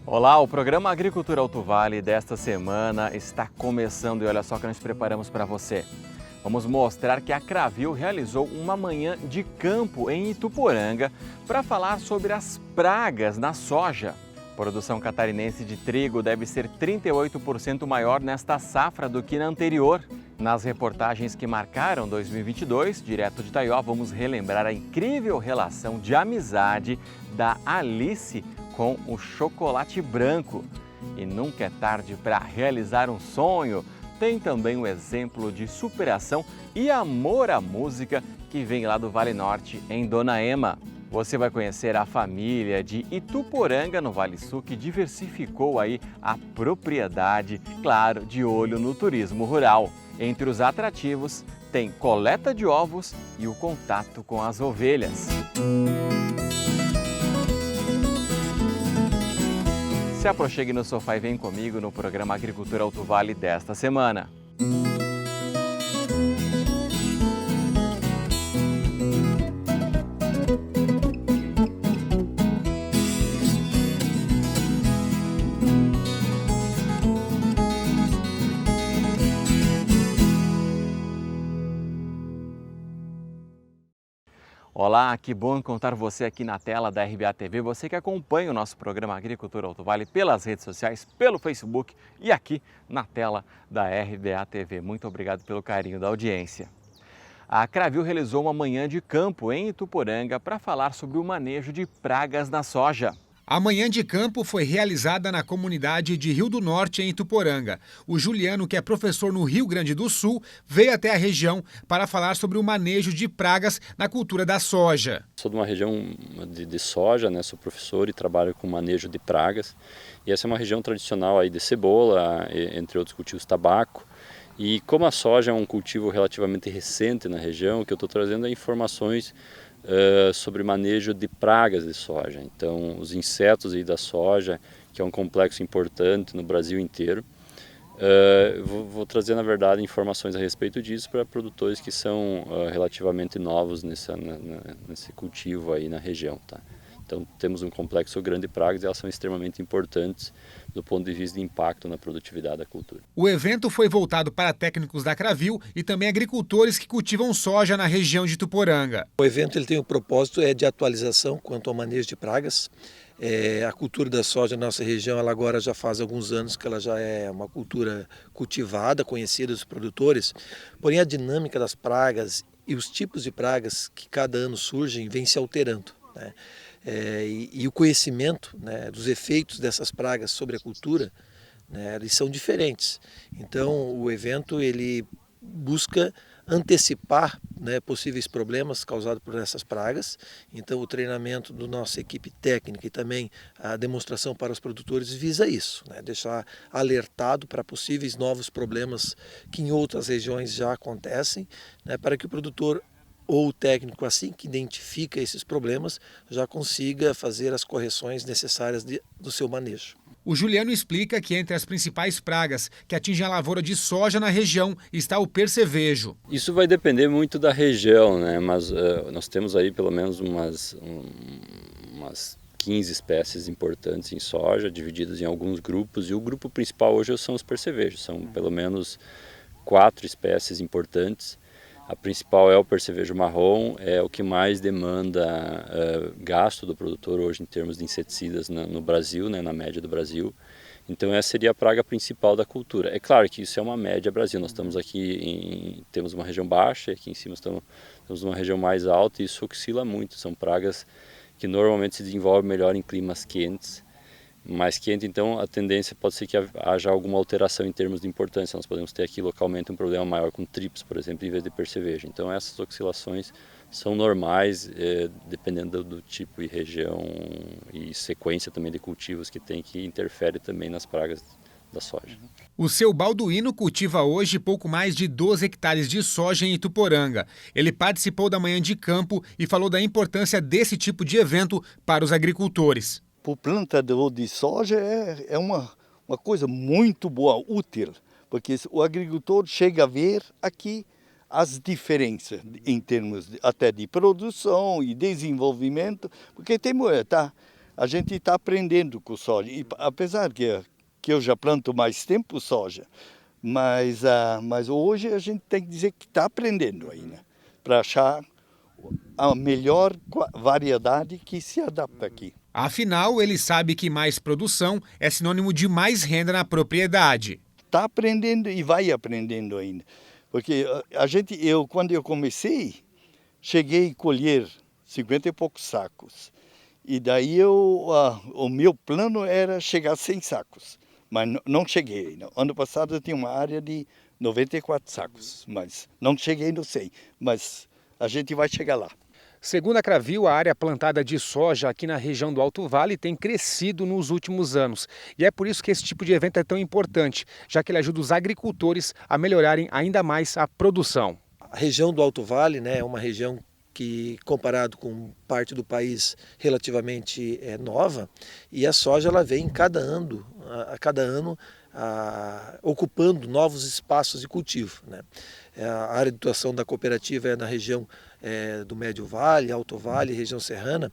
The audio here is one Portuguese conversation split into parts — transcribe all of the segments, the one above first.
Olá, o programa Agricultura Alto Vale desta semana está começando e olha só que nós preparamos para você. Vamos mostrar que a Cravil realizou uma manhã de campo em Ituporanga para falar sobre as pragas na soja. A produção catarinense de trigo deve ser 38% maior nesta safra do que na anterior. Nas reportagens que marcaram 2022, direto de Itaió, vamos relembrar a incrível relação de amizade da Alice com o chocolate branco. E nunca é tarde para realizar um sonho. Tem também um exemplo de superação e amor à música que vem lá do Vale Norte, em Dona Ema. Você vai conhecer a família de Ituporanga, no Vale Sul, que diversificou aí a propriedade, claro, de olho no turismo rural. Entre os atrativos, tem coleta de ovos e o contato com as ovelhas. Se aproxime no sofá e vem comigo no programa Agricultura Alto Vale desta semana. Olá, que bom encontrar você aqui na tela da RBA TV, você que acompanha o nosso programa Agricultura Alto Vale pelas redes sociais, pelo Facebook e aqui na tela da RBA TV. Muito obrigado pelo carinho da audiência. A Cravil realizou uma manhã de campo em Ituporanga para falar sobre o manejo de pragas na soja. A manhã de campo foi realizada na comunidade de Rio do Norte, em Ituporanga. O Juliano, que é professor no Rio Grande do Sul, veio até a região para falar sobre o manejo de pragas na cultura da soja. Sou de uma região de soja, né? Sou professor e trabalho com manejo de pragas. E essa é uma região tradicional aí de cebola, entre outros cultivos tabaco. E como a soja é um cultivo relativamente recente na região, o que eu estou trazendo é informações sobre manejo de pragas de soja. Então, os insetos aí da soja, que é um complexo importante no Brasil inteiro. Vou trazer, na verdade, informações a respeito disso para produtores que são relativamente novos nesse cultivo aí na região, tá? Então, temos um complexo grande de pragas e elas são extremamente importantes do ponto de vista de impacto na produtividade da cultura. O evento foi voltado para técnicos da Cravil e também agricultores que cultivam soja na região de Ituporanga. O evento ele tem o propósito de atualização quanto ao manejo de pragas. A cultura da soja na nossa região, ela agora já faz alguns anos que ela já é uma cultura cultivada, conhecida dos produtores, porém a dinâmica das pragas e os tipos de pragas que cada ano surgem vem se alterando, né? E o conhecimento, né, dos efeitos dessas pragas sobre a cultura, né, eles são diferentes. Então o evento ele busca antecipar, né, possíveis problemas causados por essas pragas. Então o treinamento da nossa equipe técnica e também a demonstração para os produtores visa isso, né, deixar alertado para possíveis novos problemas que em outras regiões já acontecem, né, para que o produtor ou o técnico, assim que identifica esses problemas, já consiga fazer as correções necessárias do seu manejo. O Juliano explica que entre as principais pragas que atingem a lavoura de soja na região está o percevejo. Isso vai depender muito da região, né? Mas nós temos aí pelo menos umas 15 espécies importantes em soja, divididas em alguns grupos, e o grupo principal hoje são os percevejos, são pelo menos 4 espécies importantes. A principal é o percevejo marrom, é o que mais demanda gasto do produtor hoje em termos de inseticidas no Brasil, né, na média do Brasil. Então essa seria a praga principal da cultura. É claro que isso é uma média Brasil, nós estamos aqui, temos uma região baixa, aqui em cima temos uma região mais alta e isso oscila muito. São pragas que normalmente se desenvolvem melhor em climas quentes. Mais quente, então a tendência pode ser que haja alguma alteração em termos de importância. Nós podemos ter aqui localmente um problema maior com trips, por exemplo, em vez de percevejo. Então essas oscilações são normais, dependendo do tipo e região e sequência também de cultivos que tem, que interfere também nas pragas da soja. O seu Balduino cultiva hoje pouco mais de 12 hectares de soja em Ituporanga. Ele participou da manhã de campo e falou da importância desse tipo de evento para os agricultores. Para o plantador de soja é uma coisa muito boa, útil, porque o agricultor chega a ver aqui as diferenças em termos até de produção e desenvolvimento, porque tem, tá, a gente está aprendendo com soja. E, apesar que eu já planto mais tempo soja, mas hoje a gente tem que dizer que está aprendendo ainda, para achar a melhor variedade que se adapta aqui. Afinal, ele sabe que mais produção é sinônimo de mais renda na propriedade. Está aprendendo e vai aprendendo ainda. Porque quando eu comecei, cheguei a colher 50 e poucos sacos. E daí o meu plano era chegar a 100 sacos. Mas não cheguei ainda. Ano passado eu tinha uma área de 94 sacos, mas não cheguei no 100. Mas a gente vai chegar lá. Segundo a Cravil, a área plantada de soja aqui na região do Alto Vale tem crescido nos últimos anos. E é por isso que esse tipo de evento é tão importante, já que ele ajuda os agricultores a melhorarem ainda mais a produção. A região do Alto Vale, né, é uma região que, comparado com parte do país, relativamente nova, e a soja ela vem a cada ano ocupando novos espaços de cultivo, né? A área de atuação da cooperativa é na região do Médio Vale, Alto Vale, região serrana,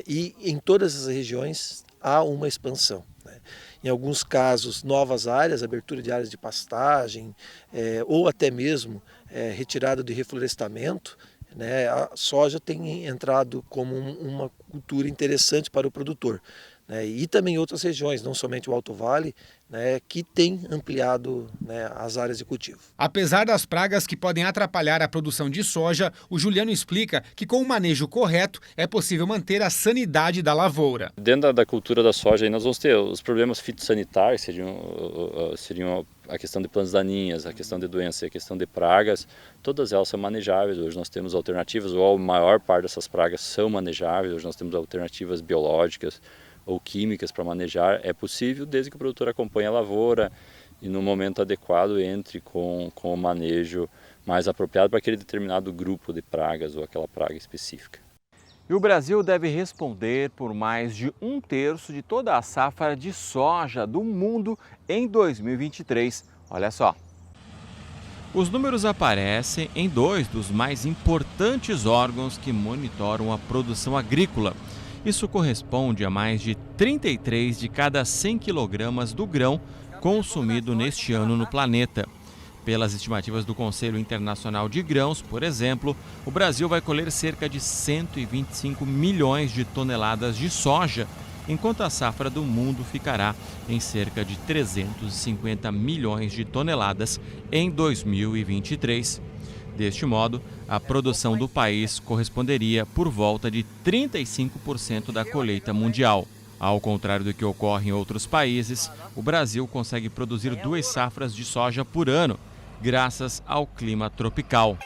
e em todas as regiões há uma expansão, né? Em alguns casos, novas áreas, abertura de áreas de pastagem, ou até mesmo retirada de reflorestamento, né? A soja tem entrado como uma cultura interessante para o produtor, né? E também outras regiões, não somente o Alto Vale, né, que tem ampliado, né, as áreas de cultivo. Apesar das pragas que podem atrapalhar a produção de soja, o Juliano explica que com o manejo correto é possível manter a sanidade da lavoura. Dentro da cultura da soja aí nós vamos ter os problemas fitossanitários, seriam a questão de plantas daninhas, a questão de doenças e a questão de pragas, todas elas são manejáveis. Hoje nós temos alternativas, ou a maior parte dessas pragas são manejáveis, hoje nós temos alternativas biológicas ou químicas para manejar. É possível desde que o produtor acompanhe a lavoura e no momento adequado entre com o manejo mais apropriado para aquele determinado grupo de pragas ou aquela praga específica. E o Brasil deve responder por mais de 1/3 de toda a safra de soja do mundo em 2023. Olha só. Os números aparecem em 2 dos mais importantes órgãos que monitoram a produção agrícola. Isso corresponde a mais de 33 de cada 100 quilogramas do grão consumido neste ano no planeta. Pelas estimativas do Conselho Internacional de Grãos, por exemplo, o Brasil vai colher cerca de 125 milhões de toneladas de soja, enquanto a safra do mundo ficará em cerca de 350 milhões de toneladas em 2023. Deste modo, a produção do país corresponderia por volta de 35% da colheita mundial. Ao contrário do que ocorre em outros países, o Brasil consegue produzir 2 safras de soja por ano, graças ao clima tropical.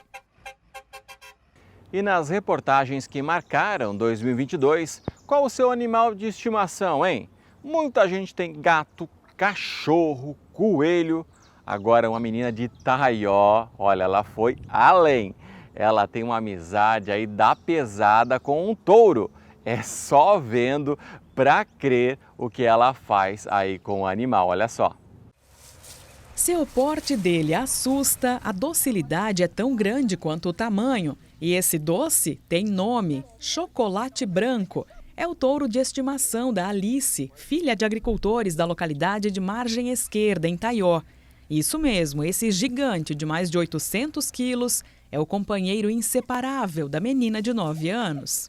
E nas reportagens que marcaram 2022, qual o seu animal de estimação, hein? Muita gente tem gato, cachorro, coelho. Agora uma menina de Itaió, olha, ela foi além. Ela tem uma amizade aí da pesada com um touro. É só vendo para crer o que ela faz aí com o animal, olha só. Se o porte dele assusta, a docilidade é tão grande quanto o tamanho. E esse doce tem nome, chocolate branco. É o touro de estimação da Alice, filha de agricultores da localidade de Margem Esquerda, em Itaió. Isso mesmo, esse gigante de mais de 800 quilos é o companheiro inseparável da menina de 9 anos.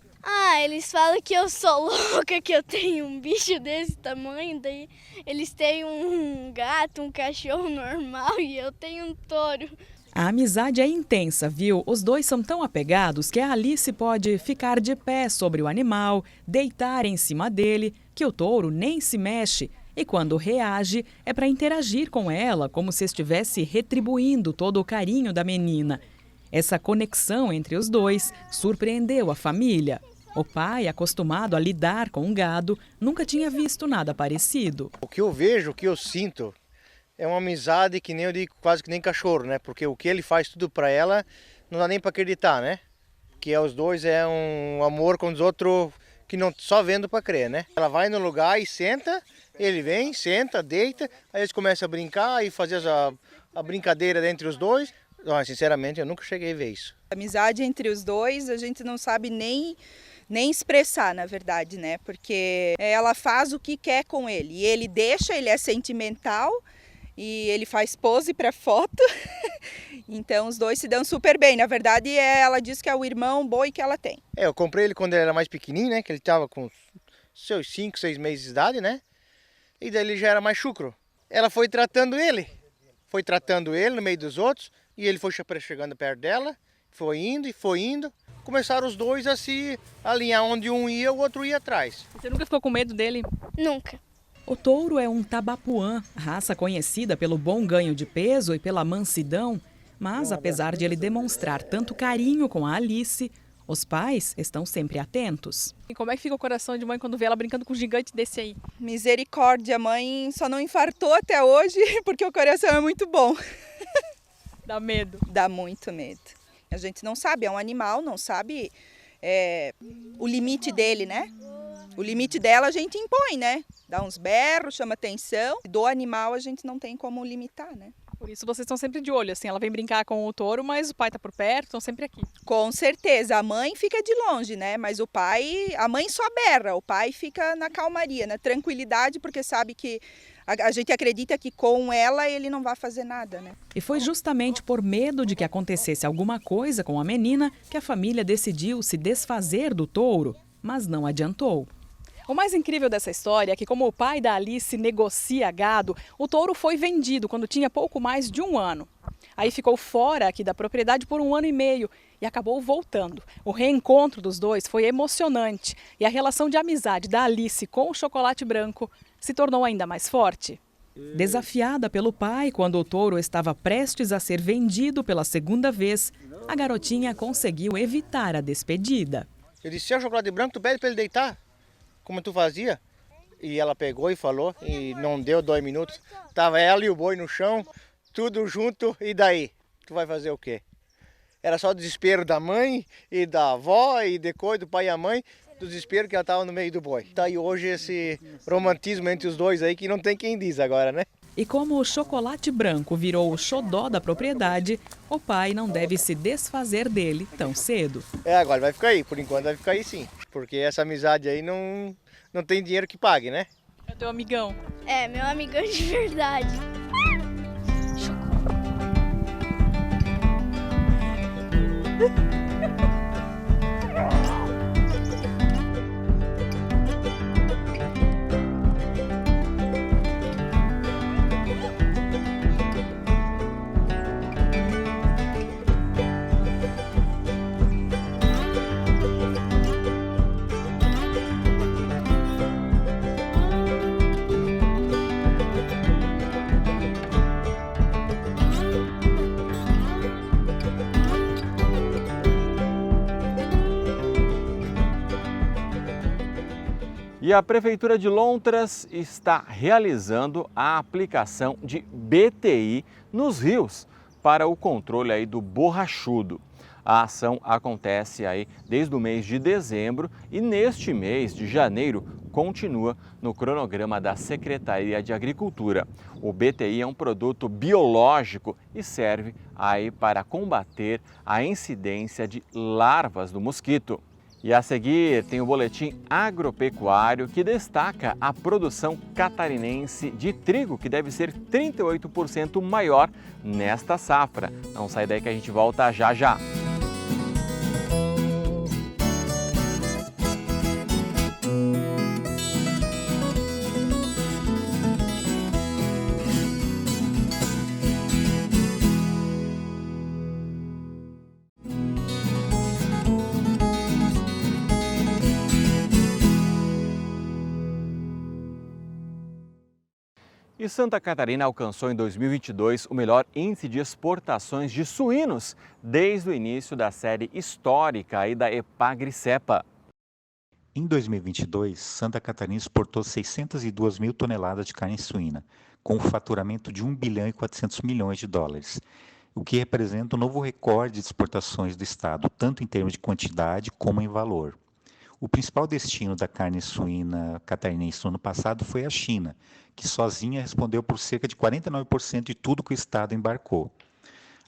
Eles falam que eu sou louca, que eu tenho um bicho desse tamanho, daí eles têm um gato, um cachorro normal e eu tenho um touro. A amizade é intensa, viu? Os dois são tão apegados que a Alice pode ficar de pé sobre o animal, deitar em cima dele, que o touro nem se mexe. E quando reage, é para interagir com ela, como se estivesse retribuindo todo o carinho da menina. Essa conexão entre os dois surpreendeu a família. O pai, acostumado a lidar com o gado, nunca tinha visto nada parecido. O que eu vejo, o que eu sinto, é uma amizade que nem eu digo, quase que nem cachorro, né? Porque o que ele faz tudo para ela, não dá nem para acreditar, né? Que os dois é um amor com os outros que não só vendo para crer, né? Ela vai no lugar e senta, ele vem, senta, deita, aí eles começam a brincar e fazer a brincadeira entre os dois. Sinceramente, eu nunca cheguei a ver isso. A amizade entre os dois, a gente não sabe nem nem expressar, na verdade, né? Porque ela faz o que quer com ele. E ele deixa, ele é sentimental e ele faz pose para foto. Então os dois se dão super bem. Na verdade, ela diz que é o irmão boi que ela tem. Eu comprei ele quando ele era mais pequenininho, né? Que ele estava com seus 5, 6 meses de idade, né? E daí ele já era mais chucro. Ela foi tratando ele no meio dos outros, e ele foi chegando perto dela, foi indo. Começaram os dois a se alinhar, onde um ia, o outro ia atrás. Você nunca ficou com medo dele? Nunca. O touro é um tabapuã, raça conhecida pelo bom ganho de peso e pela mansidão, mas apesar de ele demonstrar tanto carinho com a Alice, os pais estão sempre atentos. E como é que fica o coração de mãe quando vê ela brincando com um gigante desse aí? Misericórdia, a mãe só não infartou até hoje porque o coração é muito bom. Dá medo? Dá muito medo. A gente não sabe, é um animal, não sabe o limite dele, né? O limite dela a gente impõe, né? Dá uns berros, chama atenção. Do animal a gente não tem como limitar, né? Por isso vocês estão sempre de olho, assim, ela vem brincar com o touro, mas o pai tá por perto, estão sempre aqui. Com certeza, a mãe fica de longe, né? Mas a mãe só berra, o pai fica na calmaria, na tranquilidade, porque sabe que a gente acredita que com ela ele não vai fazer nada, né? E foi justamente por medo de que acontecesse alguma coisa com a menina que a família decidiu se desfazer do touro, mas não adiantou. O mais incrível dessa história é que, como o pai da Alice negocia gado, o touro foi vendido quando tinha pouco mais de 1 ano. Aí ficou fora aqui da propriedade por 1 ano e meio e acabou voltando. O reencontro dos dois foi emocionante e a relação de amizade da Alice com o chocolate branco se tornou ainda mais forte. Desafiada pelo pai quando o touro estava prestes a ser vendido pela 2ª vez, a garotinha conseguiu evitar a despedida. Eu disse, se é o chocolate branco, tu pede para ele deitar, como tu fazia. E ela pegou e falou, e não deu 2 minutos. Tava ela e o boi no chão, tudo junto, e daí? Tu vai fazer o quê? Era só o desespero da mãe e da avó e depois do pai e a mãe, do desespero que ela estava no meio do boi. Tá aí hoje esse romantismo entre os dois aí que não tem quem diz agora, né? E como o chocolate branco virou o xodó da propriedade, o pai não deve se desfazer dele tão cedo. Agora vai ficar aí, por enquanto vai ficar aí sim. Porque essa amizade aí não tem dinheiro que pague, né? É teu amigão? É, meu amigão de verdade. E a Prefeitura de Lontras está realizando a aplicação de BTI nos rios para o controle aí do borrachudo. A ação acontece aí desde o mês de dezembro e neste mês de janeiro continua no cronograma da Secretaria de Agricultura. O BTI é um produto biológico e serve aí para combater a incidência de larvas do mosquito. E a seguir tem o boletim agropecuário que destaca a produção catarinense de trigo, que deve ser 38% maior nesta safra. Não sai daí que a gente volta já já. E Santa Catarina alcançou em 2022 o melhor índice de exportações de suínos desde o início da série histórica aí da Epagri-Cepa. Em 2022, Santa Catarina exportou 602 mil toneladas de carne suína, com um faturamento de 1 bilhão e 400 milhões de dólares, o que representa um novo recorde de exportações do estado, tanto em termos de quantidade como em valor. O principal destino da carne suína catarinense no ano passado foi a China, que sozinha respondeu por cerca de 49% de tudo que o estado embarcou.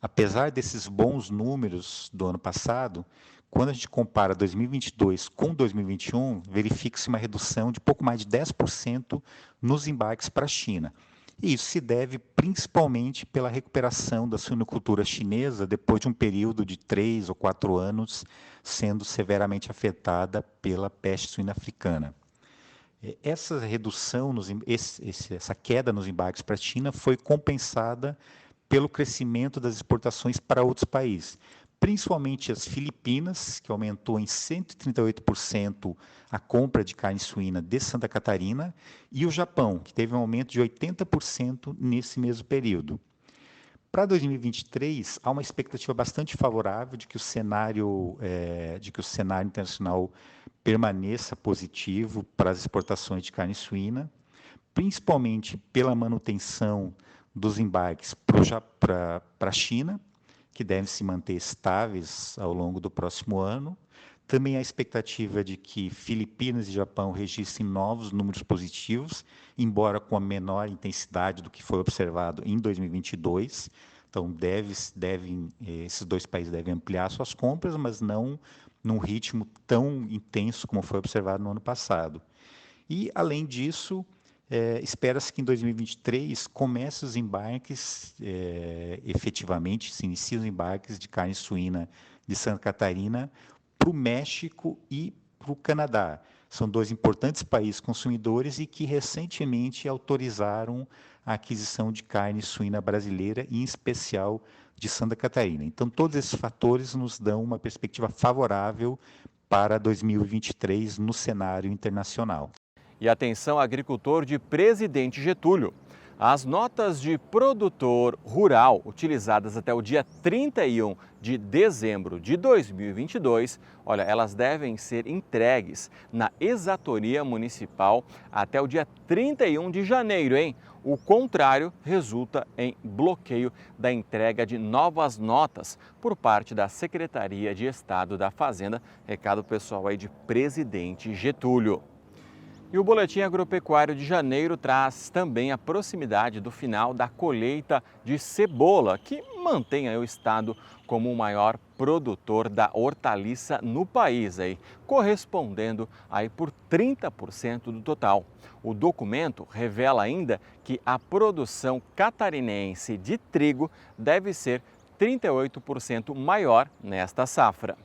Apesar desses bons números do ano passado, quando a gente compara 2022 com 2021, verifica-se uma redução de pouco mais de 10% nos embarques para a China. E isso se deve principalmente pela recuperação da suinocultura chinesa depois de um período de 3 ou 4 anos sendo severamente afetada pela peste suína africana. Essa redução, essa queda nos embarques para a China foi compensada pelo crescimento das exportações para outros países, principalmente as Filipinas, que aumentou em 138% a compra de carne suína de Santa Catarina, e o Japão, que teve um aumento de 80% nesse mesmo período. Para 2023, há uma expectativa bastante favorável de que o cenário internacional permaneça positivo para as exportações de carne suína, principalmente pela manutenção dos embarques para a China, que devem se manter estáveis ao longo do próximo ano. Também há a expectativa de que Filipinas e Japão registrem novos números positivos, embora com a menor intensidade do que foi observado em 2022. Então, esses dois países devem ampliar suas compras, mas não num ritmo tão intenso como foi observado no ano passado. E, além disso, espera-se que em 2023 comece os embarques, efetivamente, se iniciam os embarques de carne suína de Santa Catarina para o México e para o Canadá. São dois importantes países consumidores e que recentemente autorizaram a aquisição de carne suína brasileira, em especial de Santa Catarina. Então, todos esses fatores nos dão uma perspectiva favorável para 2023 no cenário internacional. E atenção, agricultor de Presidente Getúlio. As notas de produtor rural utilizadas até o dia 31 de dezembro de 2022, elas devem ser entregues na Exatoria Municipal até o dia 31 de janeiro, hein? O contrário resulta em bloqueio da entrega de novas notas por parte da Secretaria de Estado da Fazenda. Recado pessoal aí de Presidente Getúlio. E o Boletim Agropecuário de janeiro traz também a proximidade do final da colheita de cebola, que mantém o estado como o maior produtor da hortaliça no país, correspondendo por 30% do total. O documento revela ainda que a produção catarinense de trigo deve ser 38% maior nesta safra.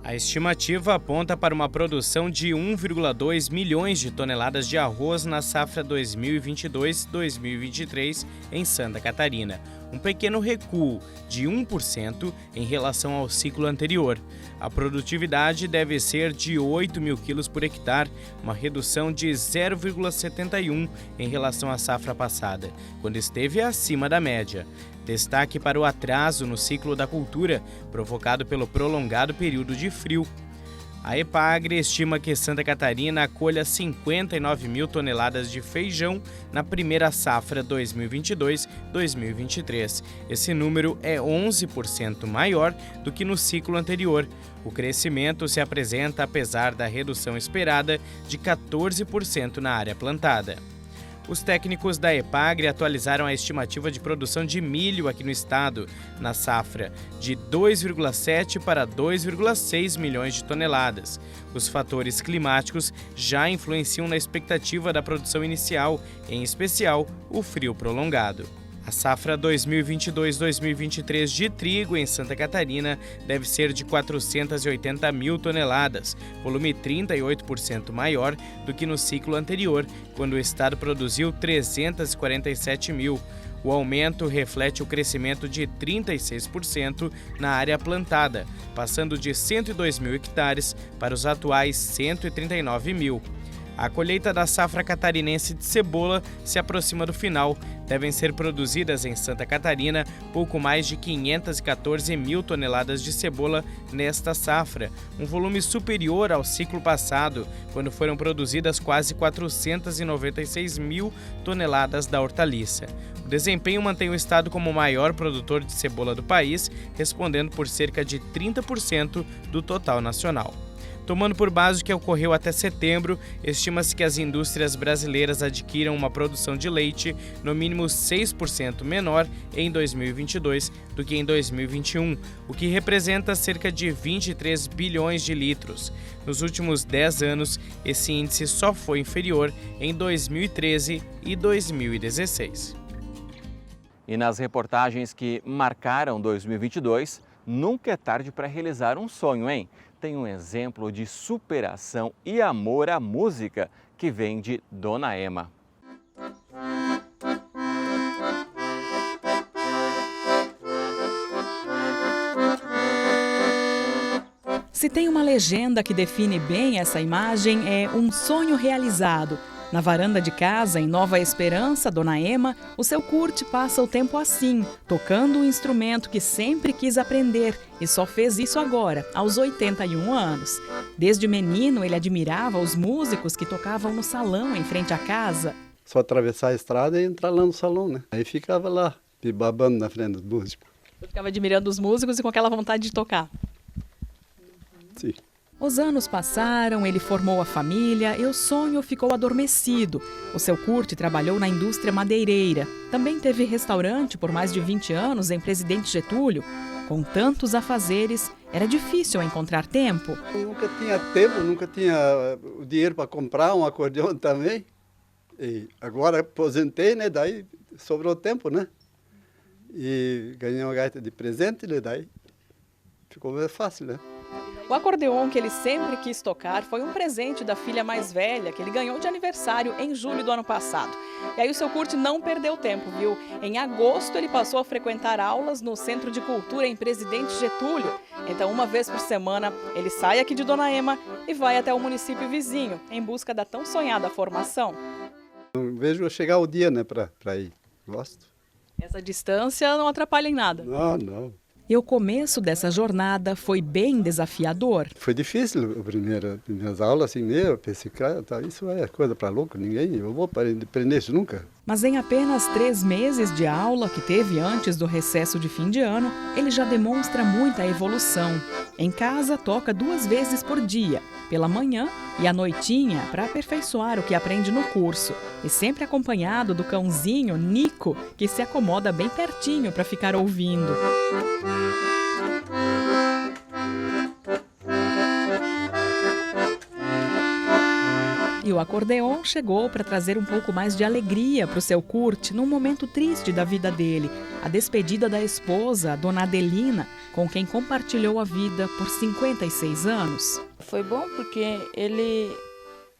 A estimativa aponta para uma produção de 1,2 milhões de toneladas de arroz na safra 2022-2023 em Santa Catarina, um pequeno recuo de 1% em relação ao ciclo anterior. A produtividade deve ser de 8 mil quilos por hectare, uma redução de 0,71 em relação à safra passada, quando esteve acima da média. Destaque para o atraso no ciclo da cultura, provocado pelo prolongado período de frio. A Epagre estima que Santa Catarina acolha 59 mil toneladas de feijão na primeira safra 2022-2023. Esse número é 11% maior do que no ciclo anterior. O crescimento se apresenta apesar da redução esperada de 14% na área plantada. Os técnicos da Epagre atualizaram a estimativa de produção de milho aqui no estado, na safra, de 2,7 para 2,6 milhões de toneladas. Os fatores climáticos já influenciam na expectativa da produção inicial, em especial o frio prolongado. A safra 2022-2023 de trigo em Santa Catarina deve ser de 480 mil toneladas, volume 38% maior do que no ciclo anterior, quando o estado produziu 347 mil. O aumento reflete o crescimento de 36% na área plantada, passando de 102 mil hectares para os atuais 139 mil. A colheita da safra catarinense de cebola se aproxima do final. Devem ser produzidas em Santa Catarina pouco mais de 514 mil toneladas de cebola nesta safra, um volume superior ao ciclo passado, quando foram produzidas quase 496 mil toneladas da hortaliça. O desempenho mantém o estado como o maior produtor de cebola do país, respondendo por cerca de 30% do total nacional. Tomando por base o que ocorreu até setembro, estima-se que as indústrias brasileiras adquiram uma produção de leite no mínimo 6% menor em 2022 do que em 2021, o que representa cerca de 23 bilhões de litros. Nos últimos 10 anos, esse índice só foi inferior em 2013 e 2016. E nas reportagens que marcaram 2022, nunca é tarde para realizar um sonho, hein? Tem um exemplo de superação e amor à música que vem de Dona Ema. Se tem uma legenda que define bem essa imagem, é um sonho realizado. Na varanda de casa, em Nova Esperança, Dona Ema, o seu Kurt passa o tempo assim, tocando um instrumento que sempre quis aprender e só fez isso agora, aos 81 anos. Desde menino, ele admirava os músicos que tocavam no salão em frente à casa. Só atravessar a estrada e entrar lá no salão, né? Aí ficava lá, babando na frente dos músicos. Eu ficava admirando os músicos e com aquela vontade de tocar. Sim. Os anos passaram, ele formou a família e o sonho ficou adormecido. O seu Kurt trabalhou na indústria madeireira. Também teve restaurante por mais de 20 anos em Presidente Getúlio. Com tantos afazeres, era difícil encontrar tempo. Eu nunca tinha tempo, nunca tinha o dinheiro para comprar um acordeão também. E agora aposentei, né? Daí sobrou tempo, né? E ganhei uma gaita de presente, né? Daí ficou mais fácil, né? O acordeon que ele sempre quis tocar foi um presente da filha mais velha, que ele ganhou de aniversário em julho do ano passado. E aí o seu Kurt não perdeu tempo, viu? Em agosto ele passou a frequentar aulas no Centro de Cultura em Presidente Getúlio. Então, uma vez por semana, ele sai aqui de Dona Ema e vai até o município vizinho, em busca da tão sonhada formação. Não vejo chegar o dia, né, para ir. Gosto. Essa distância não atrapalha em nada. Não. E o começo dessa jornada foi bem desafiador. Foi difícil as primeiras aulas, assim, pensei, cara, isso é coisa para louco, eu vou aprender isso nunca. Mas em apenas 3 meses de aula que teve antes do recesso de fim de ano, ele já demonstra muita evolução. Em casa, toca 2 vezes por dia, pela manhã e à noitinha, para aperfeiçoar o que aprende no curso. E sempre acompanhado do cãozinho, Nico, que se acomoda bem pertinho para ficar ouvindo. E o acordeon chegou para trazer um pouco mais de alegria para o seu Kurt num momento triste da vida dele, a despedida da esposa, Dona Adelina, com quem compartilhou a vida por 56 anos. Foi bom porque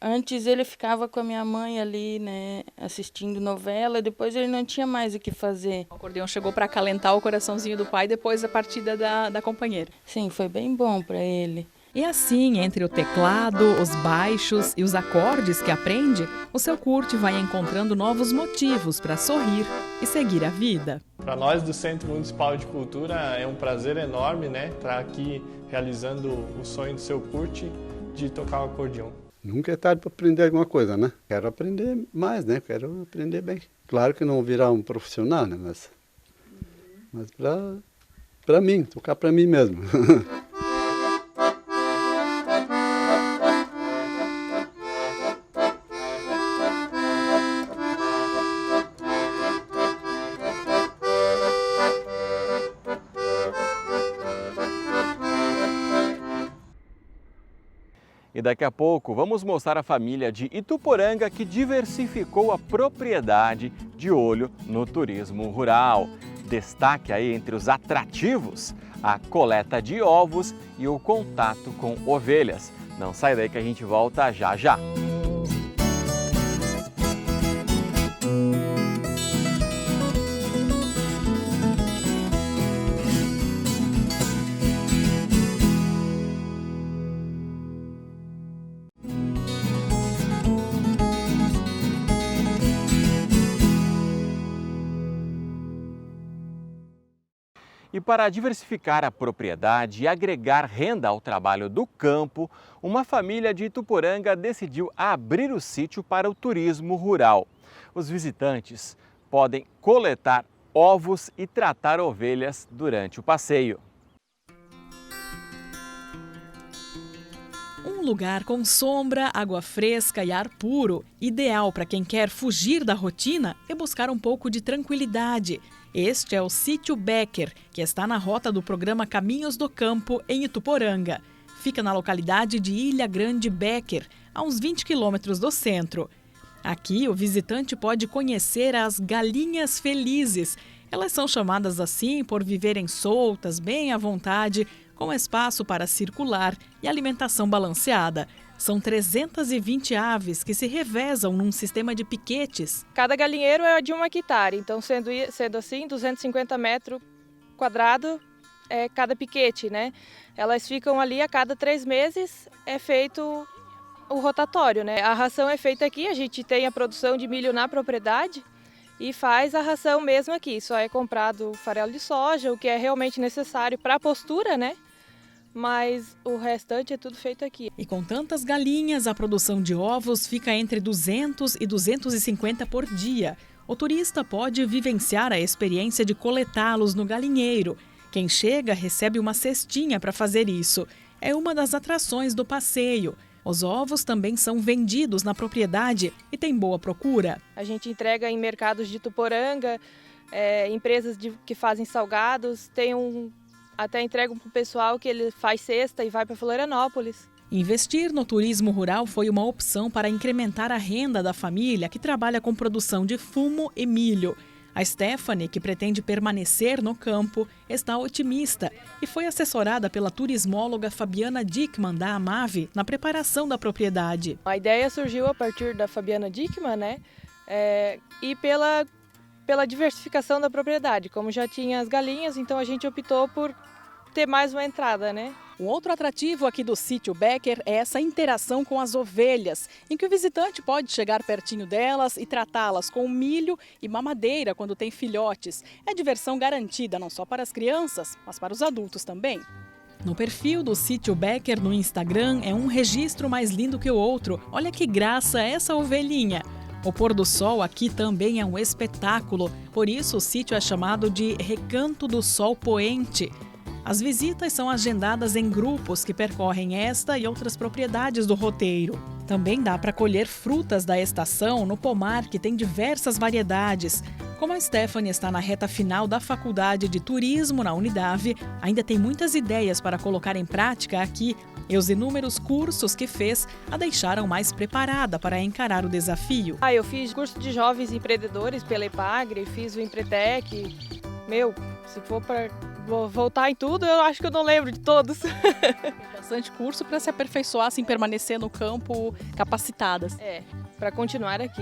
antes ele ficava com a minha mãe ali, né, assistindo novela, depois ele não tinha mais o que fazer. O acordeon chegou para acalentar o coraçãozinho do pai depois da partida da companheira. Sim, foi bem bom para ele. E assim, entre o teclado, os baixos e os acordes que aprende, o seu Kurt vai encontrando novos motivos para sorrir e seguir a vida. Para nós do Centro Municipal de Cultura é um prazer enorme, né, estar aqui realizando o sonho do seu Kurt de tocar o acordeon. Nunca é tarde para aprender alguma coisa, né? Quero aprender mais, né? Quero aprender bem. Claro que não virar um profissional, né? Mas para mim, tocar para mim mesmo. E daqui a pouco vamos mostrar a família de Ituporanga que diversificou a propriedade de olho no turismo rural. Destaque aí entre os atrativos, a coleta de ovos e o contato com ovelhas. Não sai daí que a gente volta já já. E para diversificar a propriedade e agregar renda ao trabalho do campo, uma família de Ituporanga decidiu abrir o sítio para o turismo rural. Os visitantes podem coletar ovos e tratar ovelhas durante o passeio. Um um lugar com sombra, água fresca e ar puro, ideal para quem quer fugir da rotina e buscar um pouco de tranquilidade. Este é o Sítio Becker, que está na rota do programa Caminhos do Campo, em Ituporanga. Fica na localidade de Ilha Grande Becker, a uns 20 quilômetros do centro. Aqui, o visitante pode conhecer as galinhas felizes. Elas são chamadas assim por viverem soltas, bem à vontade, com espaço para circular e alimentação balanceada. São 320 aves que se revezam num sistema de piquetes. Cada galinheiro é de 1 hectare, então sendo assim, 250 metros quadrados é cada piquete, né? Elas ficam ali a cada 3 meses, é feito o rotatório, né? A ração é feita aqui, a gente tem a produção de milho na propriedade e faz a ração mesmo aqui. Só é comprado farelo de soja, o que é realmente necessário para a postura, né? Mas o restante é tudo feito aqui. E com tantas galinhas, a produção de ovos fica entre 200 e 250 por dia. O turista pode vivenciar a experiência de coletá-los no galinheiro. Quem chega recebe uma cestinha para fazer isso. É uma das atrações do passeio. Os ovos também são vendidos na propriedade e tem boa procura. A gente entrega em mercados de Ituporanga, empresas que fazem salgados, até entrega para o pessoal que ele faz cesta e vai para Florianópolis. Investir no turismo rural foi uma opção para incrementar a renda da família que trabalha com produção de fumo e milho. A Stephanie, que pretende permanecer no campo, está otimista e foi assessorada pela turismóloga Fabiana Dickmann, da Amave, na preparação da propriedade. A ideia surgiu a partir da Fabiana Dickmann, né? E pela diversificação da propriedade. Como já tinha as galinhas, então a gente optou por ter mais uma entrada, né? Um outro atrativo aqui do Sítio Becker é essa interação com as ovelhas, em que o visitante pode chegar pertinho delas e tratá-las com milho e mamadeira quando tem filhotes. É diversão garantida não só para as crianças, mas para os adultos também. No perfil do Sítio Becker no Instagram é um registro mais lindo que o outro. Olha que graça essa ovelhinha! O pôr do sol aqui também é um espetáculo, por isso o sítio é chamado de Recanto do Sol Poente. As visitas são agendadas em grupos que percorrem esta e outras propriedades do roteiro. Também dá para colher frutas da estação no pomar, que tem diversas variedades. Como a Stephanie está na reta final da Faculdade de Turismo na Unidave, ainda tem muitas ideias para colocar em prática aqui, e os inúmeros cursos que fez a deixaram mais preparada para encarar o desafio. Eu fiz curso de jovens empreendedores pela Epagre, fiz o Empretec. Se for para voltar em tudo, eu acho que eu não lembro de todos. Bastante curso para se aperfeiçoar, assim, permanecer no campo capacitadas. Para continuar aqui.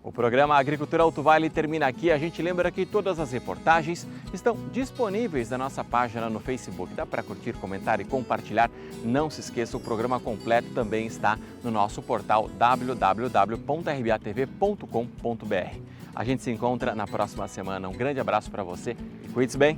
O programa Agricultura Alto Vale termina aqui. A gente lembra que todas as reportagens estão disponíveis na nossa página no Facebook. Dá para curtir, comentar e compartilhar. Não se esqueça, o programa completo também está no nosso portal www.rbatv.com.br. A gente se encontra na próxima semana. Um grande abraço para você e cuide-se bem!